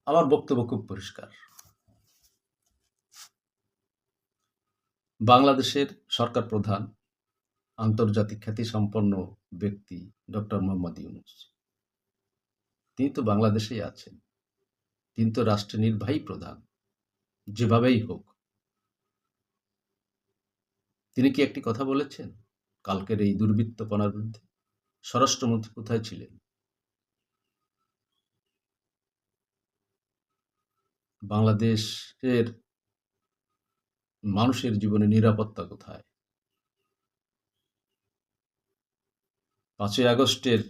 আমার বক্তব্য খুব পরিষ্কার। বাংলাদেশের সরকার প্রধান, আন্তর্জাতিক খ্যাতিসম্পন্ন ব্যক্তি ডক্টর মোহাম্মদ ইউনূস। তিনি তো বাংলাদেশেই আছেন। তিনি তো রাষ্ট্রের নির্বাহী প্রধান। যেভাবেই হোক, তিনি কি একটি কথা বলেছেন কালকের এই দুর্বৃত্তপনার বিরুদ্ধে? স্বরাষ্ট্রমন্ত্রী কোথায় ছিলেন? বাংলাদেশের মানুষের জীবনে নিরাপত্তা কোথায়? ৫ই আগস্টের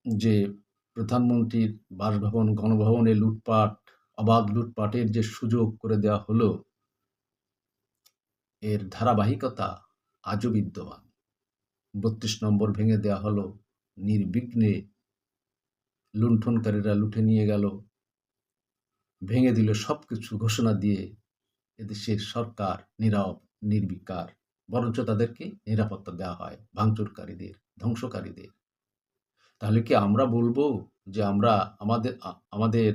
যে প্রধানমন্ত্রীর বাসভবন, গণভবনে লুটপাট, অবাধ লুটপাটের যে সুযোগ করে দেওয়া হলো, এর ধারাবাহিকতা আজও বিদ্যমান। ৩২ নম্বর ভেঙে দেওয়া হলো, নির্বিঘ্নে লুণ্ঠনকারীরা লুটে নিয়ে গেল, ভেঙে দিল সবকিছু ঘোষণা দিয়ে এদেশের সরকার নীরব, নির্বিকার। বরঞ্চ তাদেরকে নিরাপত্তা দেওয়া হয় ভাঙচুরকারীদের, ধ্বংসকারীদের। তাহলে কি আমরা বলবো যে আমরা আমাদের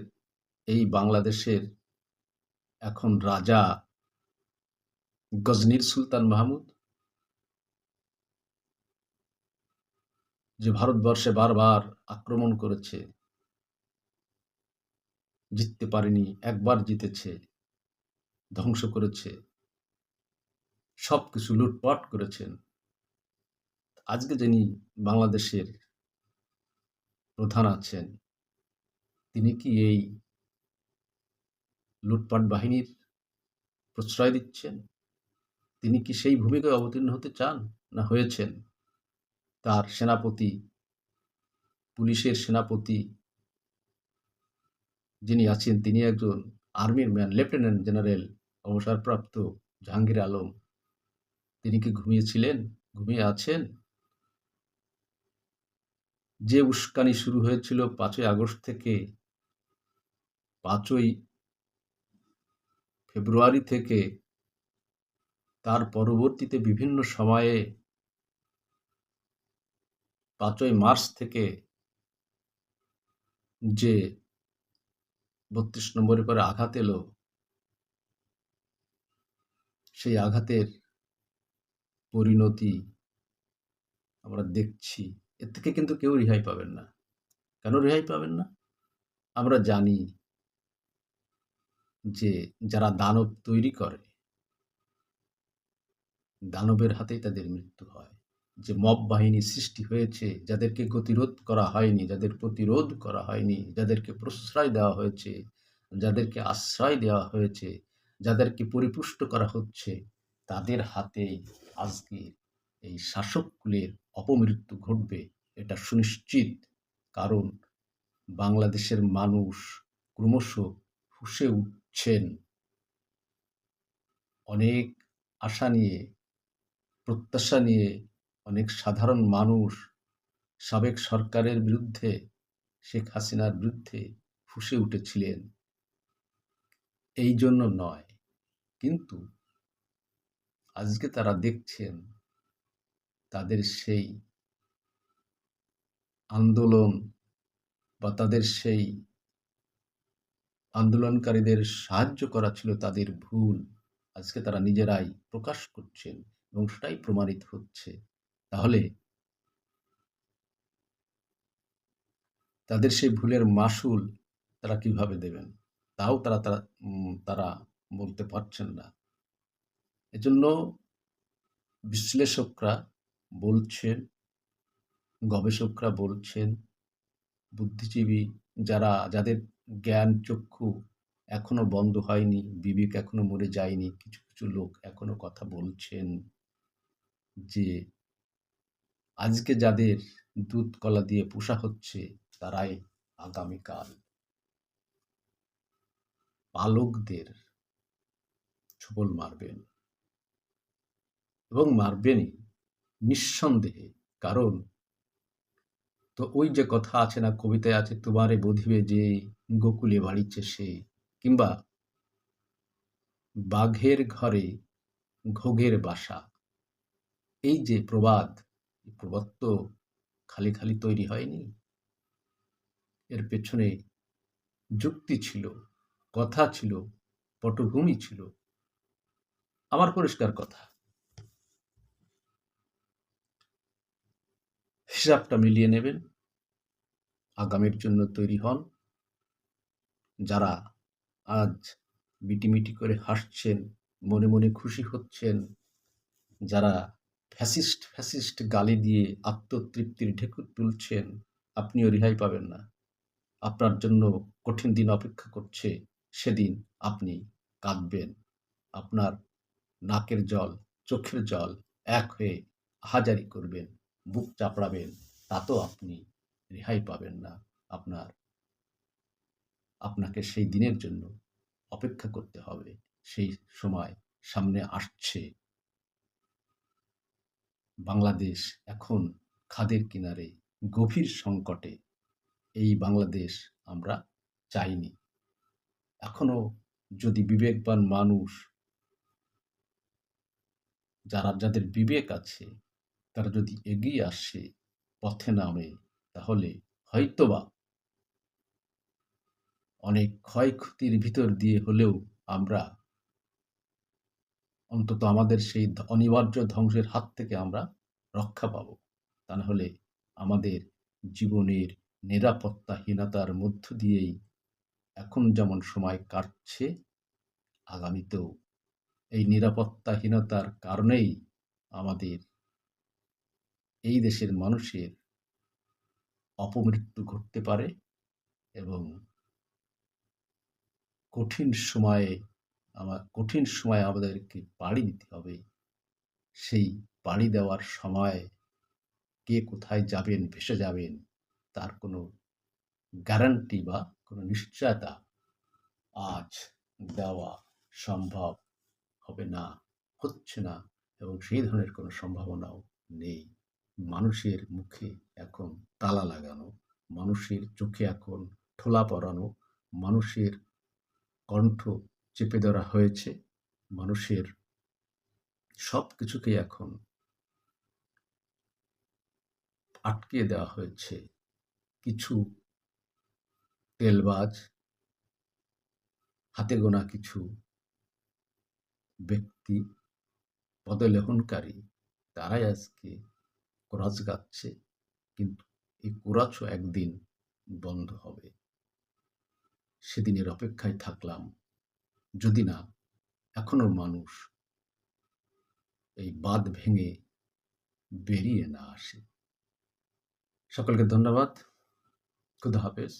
এই বাংলাদেশের এখন রাজা গজনির সুলতান মাহমুদ, যে ভারতবর্ষে বারবার আক্রমণ করেছে, জিততে পারেনি, একবার জিতেছে, ধ্বংস করেছে, সবকিছু লুটপাট করেছেন। আজকে যিনি বাংলাদেশের প্রধান আছেন, তিনি কি এই লুটপাট বাহিনীর প্রশ্রয় দিচ্ছেন? তিনি কি সেই ভূমিকায় অবতীর্ণ হতে চান, না হয়েছেন? তার সেনাপতি, পুলিশের সেনাপতি যিনি আছেন, তিনি একজন আর্মির ম্যান, লেফটেন্যান্ট জেনারেল অবসরপ্রাপ্ত জাহাঙ্গীর আলম। তিনি কি ঘুমিয়েছিলেন, ঘুমিয়ে আছেন? যে উস্কানি শুরু হয়েছিল ৫ই আগস্ট থেকে, ৫ই ফেব্রুয়ারি থেকে, তার পরবর্তীতে বিভিন্ন সময়ে ৫ই মার্চ থেকে যে ৩২ নম্বরের পরে আঘাত এলো, সেই আঘাতের পরিণতি আমরা দেখছি। এর থেকে কিন্তু কেউ রেহাই পাবেন না। কেন রেহাই পাবেন না? আমরা জানি যে যারা দানব তৈরি করে, দানবের হাতেই তাদের মৃত্যু হয়। যে মব বাহিনী সৃষ্টি হয়েছে, যাদেরকে গতিরোধ করা হয়নি, যাদের প্রতিরোধ করা হয়নি, যাদেরকে প্রশ্রয় দেওয়া হয়েছে, যাদেরকে আশ্রয় দেওয়া হয়েছে, যাদেরকে পরিপুষ্ট করা হচ্ছে, তাদের হাতেই আজকে এই শাসককুলের অপমৃত্যু ঘটবে, এটা সুনিশ্চিত। কারণ বাংলাদেশের মানুষ ক্রমশ ফুঁসে উঠছেন অনেক আশা নিয়ে, প্রত্যাশা নিয়ে। অনেক সাধারণ মানুষ সাবেক সরকারের বিরুদ্ধে, শেখ হাসিনার বিরুদ্ধে ফুঁসে উঠেছিলেন। এই জন্য নয়, কিন্তু আজকে তারা দেখছেন তাদের সেই আন্দোলন বা তাদের সেই আন্দোলনকারীদের সাহায্য করা ছিল তাদের ভুল। আজকে তারা নিজেরাই প্রকাশ করছেন এবং সেটাই প্রমাণিত হচ্ছে। তাহলে তাদের সেই ভুলের মাসুল তারা কিভাবে দেবেন, তাও তারা বলতে পারছেন না। এজন্য বিশ্লেষকরা বলছেন, গবেষকরা বলছেন, বুদ্ধিজীবী যাদের জ্ঞান চক্ষু এখনো বন্ধ হয়নি, বিবেক এখনো মরে যায়নি, কিছু কিছু লোক এখনো কথা বলছেন যে আজকে যাদের দুধ কলা দিয়ে পোষা হচ্ছে, তারাই আগামীকাল পালকদের ছোবল মারবেন, এবং মারবেনই নিঃসন্দেহে। কারণ তো ওই যে কথা আছে না, কবিতায় আছে, তোমারে বধিবে যে গোকুলে বাড়িছে সে, কিংবা বাঘের ঘরে ঘোগের বাসা। এই যে প্রবাদ, এই প্রবাদ তো খালি খালি তৈরি হয়নি। এর পেছনে যুক্তি ছিল, কথা ছিল, পটভূমি ছিল। আমার পরিষ্কার কথা, হিসাবটা মিলিয়ে নেবেন, আগামীর জন্য তৈরি হন। যারা আজ মিটিমিটি করে হাসছেন, মনে মনে খুশি হচ্ছেন, যারা ফ্যাসিস্ট ফ্যাসিস্ট গালি দিয়ে আত্মতৃপ্তির ঢেকুর তুলছেন, আপনিও রেহাই পাবেন না। আপনার জন্য কঠিন দিন অপেক্ষা করছে। সেদিন আপনি কাঁদবেন। আপনার নাকের জল, চোখের জল এক হয়ে আহাজারি করবেন, বুক চাপড়াবেন, তাতেও আপনি রেহাই পাবেন না। আপনাকে সেই দিনের জন্য অপেক্ষা করতে হবে। সেই সময় সামনে আসছে। বাংলাদেশ এখন খাদের কিনারে, গভীর সংকটে। এই বাংলাদেশ আমরা চাইনি। এখনো যদি বিবেকবান মানুষ, যাদের বিবেক আছে, তারা যদি এগিয়ে আসে, পথে নামে, তাহলে হয়তোবা অনেক ক্ষয়ক্ষতির ভিতর দিয়ে হলেও আমরা অন্তত আমাদের সেই অনিবার্য ধ্বংসের হাত থেকে আমরা রক্ষা পাব। তা না হলে আমাদের জীবনের নিরাপত্তাহীনতার মধ্য দিয়েই এখন যেমন সময় কাটছে, আগামীতেও এই নিরাপত্তাহীনতার কারণেই আমাদের এই দেশের মানুষের অপমৃত্যু ঘটতে পারে এবং কঠিন সময়ে আমাদেরকে পাড়ি দিতে হবে। সেই পাড়ি দেওয়ার সময় কে কোথায় যাবেন, ভেসে যাবেন, তার কোনো গ্যারান্টি বা কোনো নিশ্চয়তা আজ দেওয়া সম্ভব হবে না, হচ্ছে না, এবং সেই ধরনের কোনো সম্ভাবনাও নেই। মানুষের মুখে এখন তালা লাগানো, মানুষের চোখে এখন ঠোলা পরানো, মানুষের কণ্ঠ চেপে ধরা হয়েছে, মানুষের সব কিছুকেই এখন আটকিয়ে দেওয়া হয়েছে। কিছু তেলবাজ, হাতে গোনা কিছু ব্যক্তি, পদলেহনকারী, তারাই আজকে কোরাস গাচ্ছে। কিন্তু এই কোরাসও একদিন বন্ধ হবে। সেদিনের অপেক্ষায় থাকলাম, যদি না এখনো মানুষ এই বাঁধ ভেঙে বেরিয়ে না আসে। সকলকে ধন্যবাদ। খুদা হাফেজ।